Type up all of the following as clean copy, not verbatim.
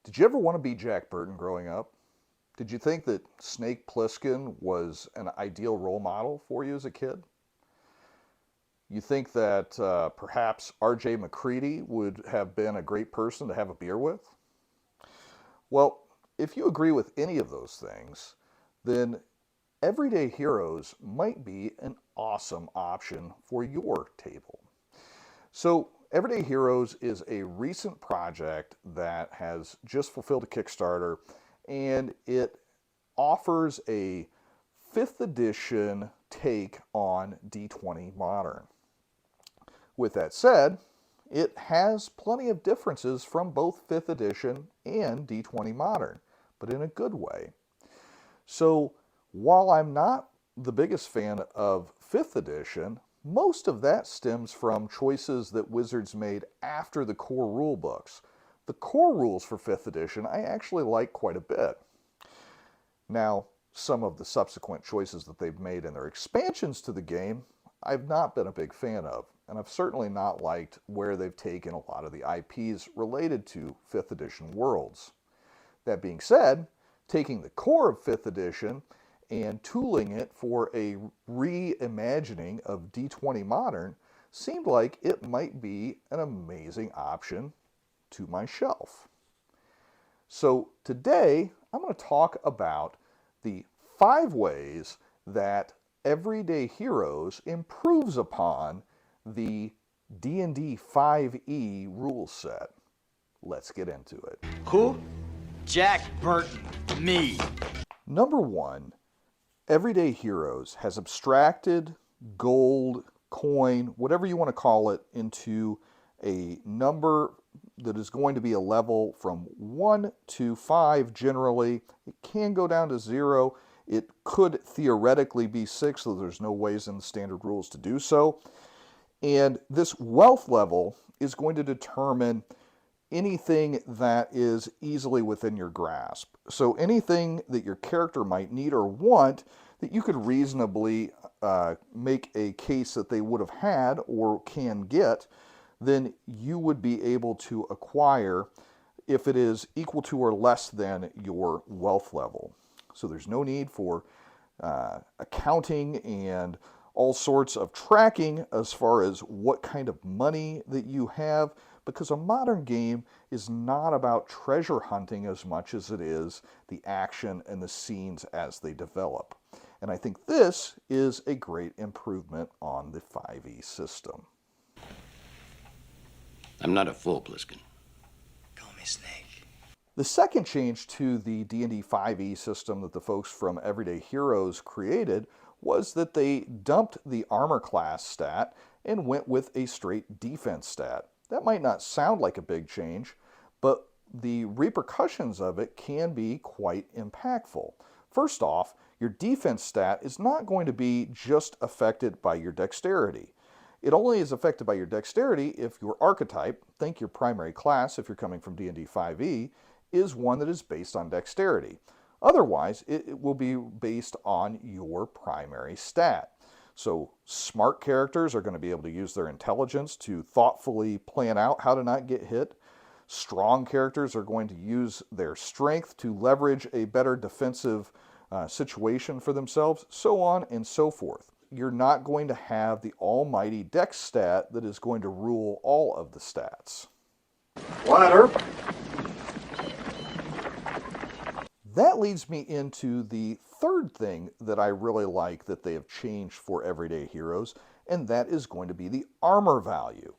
Did you ever want to be Jack Burton growing up? Did you think that Snake Plissken was an ideal role model for you as a kid? You think that perhaps R.J. McCready would have been a great person to have a beer with? Well, if you agree with any of those things, then Everyday Heroes might be an awesome option for your table. So, Everyday Heroes is a recent project that has just fulfilled a Kickstarter, and it offers a 5th edition take on D20 Modern. With that said, it has plenty of differences from both 5th edition and D20 Modern, but in a good way. So, while I'm not the biggest fan of 5th edition, most of that stems from choices that Wizards made after the core rule books. The core rules for 5th edition I actually like quite a bit. Now, some of the subsequent choices that they've made in their expansions to the game, I've not been a big fan of, and I've certainly not liked where they've taken a lot of the IPs related to 5th edition worlds. That being said, taking the core of 5th edition and tooling it for a reimagining of D20 Modern seemed like it might be an amazing option to my shelf. So today, I'm going to talk about the 5 ways that Everyday Heroes improves upon the D&D 5e rule set. Let's get into it. Who? Jack Burton. Me. Number 1, Everyday Heroes has abstracted gold, coin, whatever you want to call it, into a number that is going to be a level from 1 to 5 generally. It can go down to 0. It could theoretically be 6, though there's no ways in the standard rules to do so. And this wealth level is going to determine anything that is easily within your grasp. So anything that your character might need or want that you could reasonably make a case that they would have had or can get, then you would be able to acquire if it is equal to or less than your wealth level. So there's no need for accounting and all sorts of tracking as far as what kind of money that you have, because a modern game is not about treasure hunting as much as it is the action and the scenes as they develop. And I think this is a great improvement on the 5e system. I'm not a fool, Pliskin. Call me Snake. The second change to the D&D 5e system that the folks from Everyday Heroes created was that they dumped the armor class stat and went with a straight defense stat. That might not sound like a big change, but the repercussions of it can be quite impactful. First off, your defense stat is not going to be just affected by your dexterity. It only is affected by your dexterity if your archetype, think your primary class if you're coming from D&D 5e, is one that is based on dexterity. Otherwise, it will be based on your primary stat. So smart characters are going to be able to use their intelligence to thoughtfully plan out how to not get hit. Strong characters are going to use their strength to leverage a better defensive situation for themselves, so on and so forth. You're not going to have the almighty dex stat that is going to rule all of the stats. Water. That leads me into the third thing that I really like that they have changed for Everyday Heroes, and that is going to be the armor value.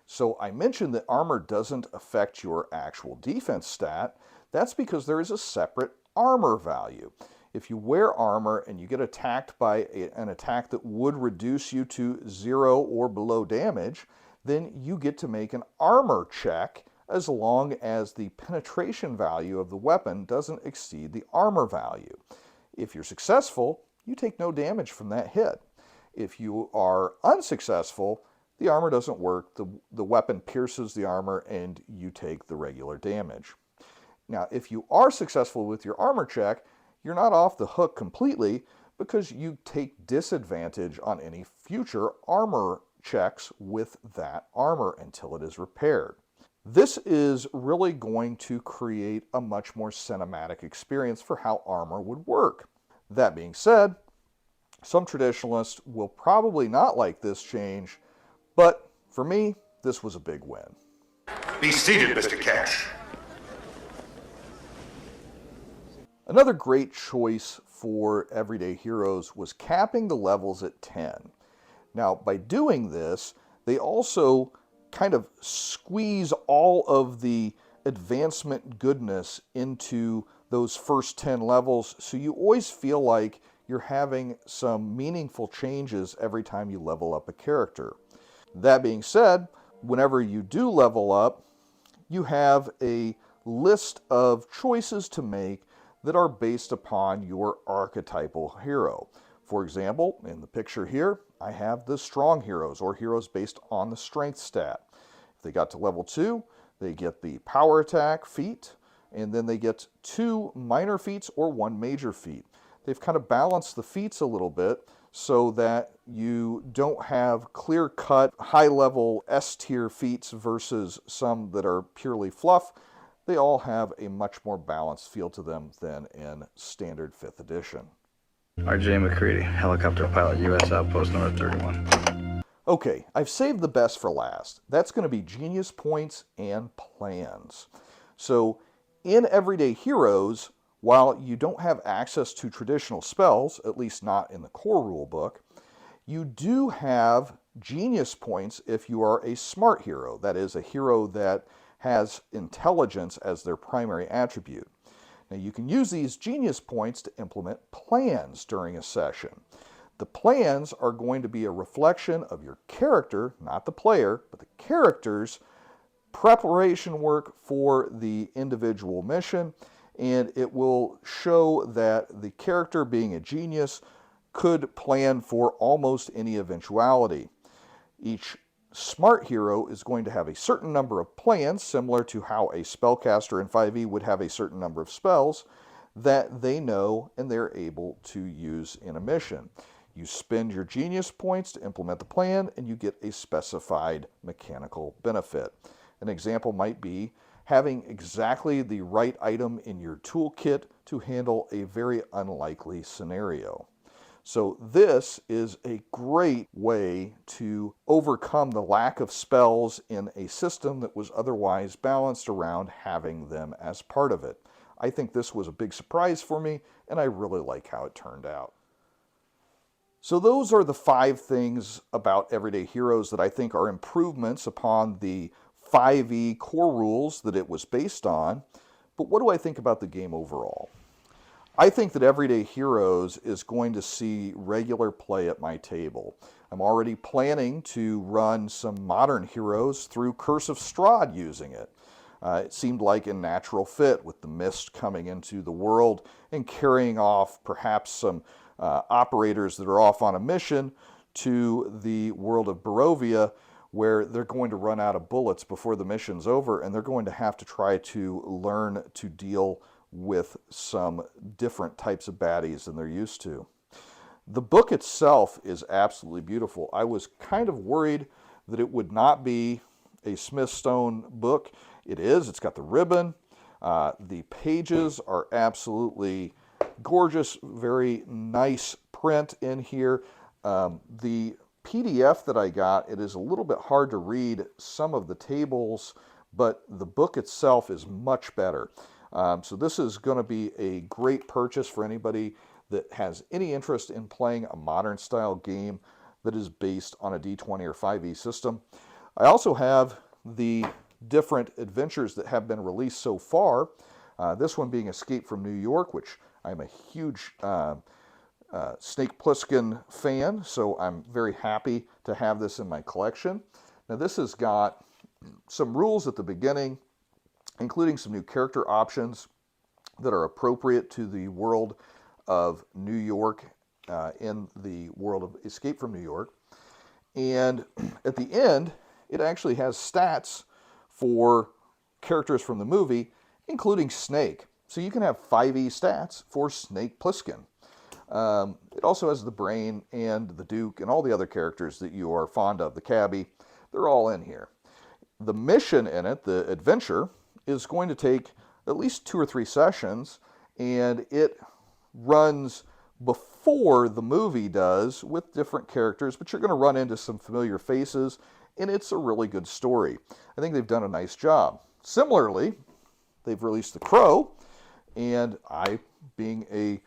So I mentioned that armor doesn't affect your actual defense stat. That's because there is a separate armor value. If you wear armor and you get attacked by an attack that would reduce you to 0 or below damage, then you get to make an armor check as long as the penetration value of the weapon doesn't exceed the armor value. If you're successful, you take no damage from that hit. If you are unsuccessful, the armor doesn't work, the weapon pierces the armor, and you take the regular damage. Now, if you are successful with your armor check, you're not off the hook completely because you take disadvantage on any future armor checks with that armor until it is repaired. This is really going to create a much more cinematic experience for how armor would work. That being said, some traditionalists will probably not like this change, but for me, this was a big win. Be seated, Mr. Cash. Another great choice for Everyday Heroes was capping the levels at 10. Now, by doing this, they also kind of squeeze all of the advancement goodness into those first 10 levels, so you always feel like you're having some meaningful changes every time you level up a character. That being said, whenever you do level up, you have a list of choices to make that are based upon your archetypal hero. For example, in the picture here, I have the strong heroes, or heroes based on the strength stat. If they got to level 2, they get the power attack feat, and then they get 2 minor feats or 1 major feat. They've kind of balanced the feats a little bit so that you don't have clear-cut, high-level S-tier feats versus some that are purely fluff. They all have a much more balanced feel to them than in standard 5th edition. RJ McCready, helicopter pilot, U.S. Outpost North 31. Okay, I've saved the best for last. That's going to be genius points and plans. So, in Everyday Heroes, while you don't have access to traditional spells, at least not in the core rulebook, you do have genius points if you are a smart hero. That is, a hero that has intelligence as their primary attribute. Now, you can use these genius points to implement plans during a session. The plans are going to be a reflection of your character, not the player, but the character's preparation work for the individual mission, and it will show that the character, being a genius, could plan for almost any eventuality. Each smart hero is going to have a certain number of plans, similar to how a spellcaster in 5e would have a certain number of spells that they know and they're able to use in a mission. You spend your genius points to implement the plan, and you get a specified mechanical benefit. An example might be having exactly the right item in your toolkit to handle a very unlikely scenario. So this is a great way to overcome the lack of spells in a system that was otherwise balanced around having them as part of it. I think this was a big surprise for me, and I really like how it turned out. So those are the 5 things about Everyday Heroes that I think are improvements upon the 5e core rules that it was based on. But what do I think about the game overall? I think that Everyday Heroes is going to see regular play at my table. I'm already planning to run some modern heroes through Curse of Strahd using it. It seemed like a natural fit with the mist coming into the world and carrying off perhaps some operators that are off on a mission to the world of Barovia, where they're going to run out of bullets before the mission's over, and they're going to have to try to learn to deal with some different types of baddies than they're used to. The book itself is absolutely beautiful. I was kind of worried that it would not be a Smithstone book. It is. It's got the ribbon. The pages are absolutely gorgeous, very nice print in here. The PDF that I got, it is a little bit hard to read some of the tables, but the book itself is much better. So this is going to be a great purchase for anybody that has any interest in playing a modern style game that is based on a D20 or 5e system. I also have the different adventures that have been released so far. This one being Escape from New York, which I'm a huge Snake Plissken fan, so I'm very happy to have this in my collection. Now this has got some rules at the beginning, including some new character options that are appropriate to the world of New York in the world of Escape from New York. And at the end, it actually has stats for characters from the movie, including Snake. So you can have 5e stats for Snake Plissken. It also has the Brain and the Duke and all the other characters that you are fond of, the Cabbie. They're all in here. the mission in it, the adventure, is going to take at least 2 or 3 sessions, and it runs before the movie does with different characters, but you're going to run into some familiar faces, and it's a really good story. I think they've done a nice job. Similarly, they've released The Crow, and I, being a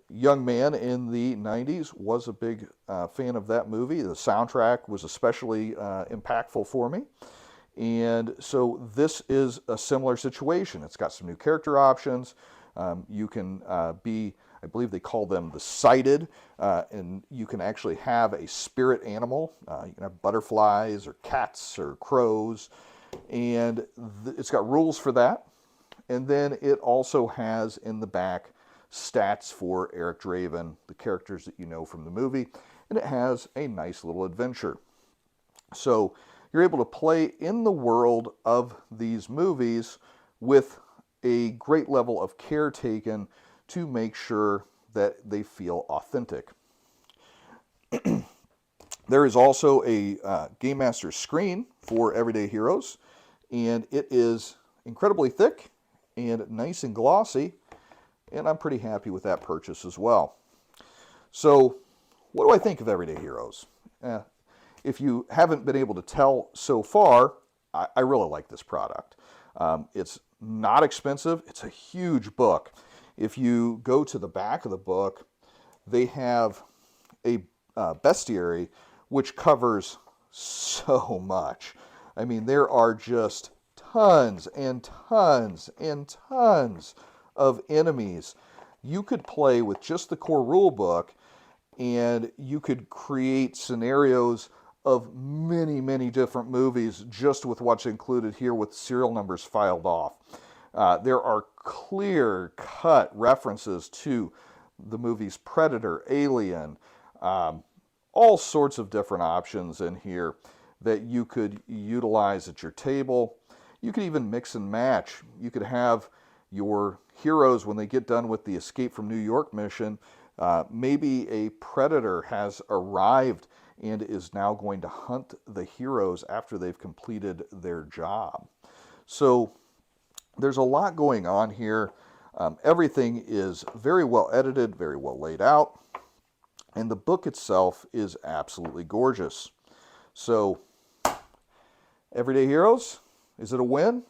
young man in the 90s, was a big fan of that movie. The soundtrack was especially impactful for me. And so this is a similar situation. It's got some new character options. You can be, I believe they call them the sighted, and you can actually have a spirit animal. You can have butterflies or cats or crows, and it's got rules for that. And then it also has in the back stats for Eric Draven, the characters that you know from the movie, and it has a nice little adventure. So you're able to play in the world of these movies with a great level of care taken to make sure that they feel authentic. There is also a Game Master screen for Everyday Heroes, and it is incredibly thick and nice and glossy, and I'm pretty happy with that purchase as well. So what do I think of Everyday Heroes? If you haven't been able to tell so far, I really like this product. It's not expensive. It's a huge book. If you go to the back of the book, they have a bestiary which covers so much. I mean, there are just tons and tons and tons of enemies. You could play with just the core rule book, and you could create scenarios of many, many different movies just with what's included here with serial numbers filed off. There are clear-cut references to the movies Predator, Alien, all sorts of different options in here that you could utilize at your table. You could even mix and match. You could have your heroes, when they get done with the Escape from New York mission, maybe a predator has arrived and is now going to hunt the heroes after they've completed their job. So there's a lot going on here. Everything is very well edited, very well laid out, and the book itself is absolutely gorgeous. So, Everyday Heroes, is it a win?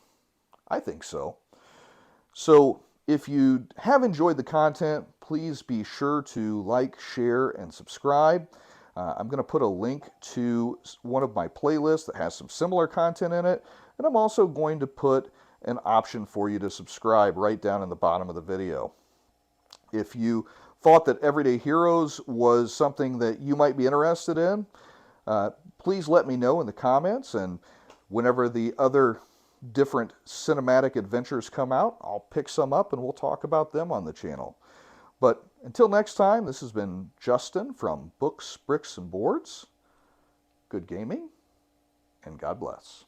I think so. So, if you have enjoyed the content, please be sure to like, share, and subscribe. I'm going to put a link to one of my playlists that has some similar content in it, and I'm also going to put an option for you to subscribe right down in the bottom of the video. If you thought that Everyday Heroes was something that you might be interested in, please let me know in the comments, and whenever the other different cinematic adventures come out, I'll pick some up and we'll talk about them on the channel. But until next time, this has been Justin from Books, Bricks, and Boards. Good gaming, and God bless.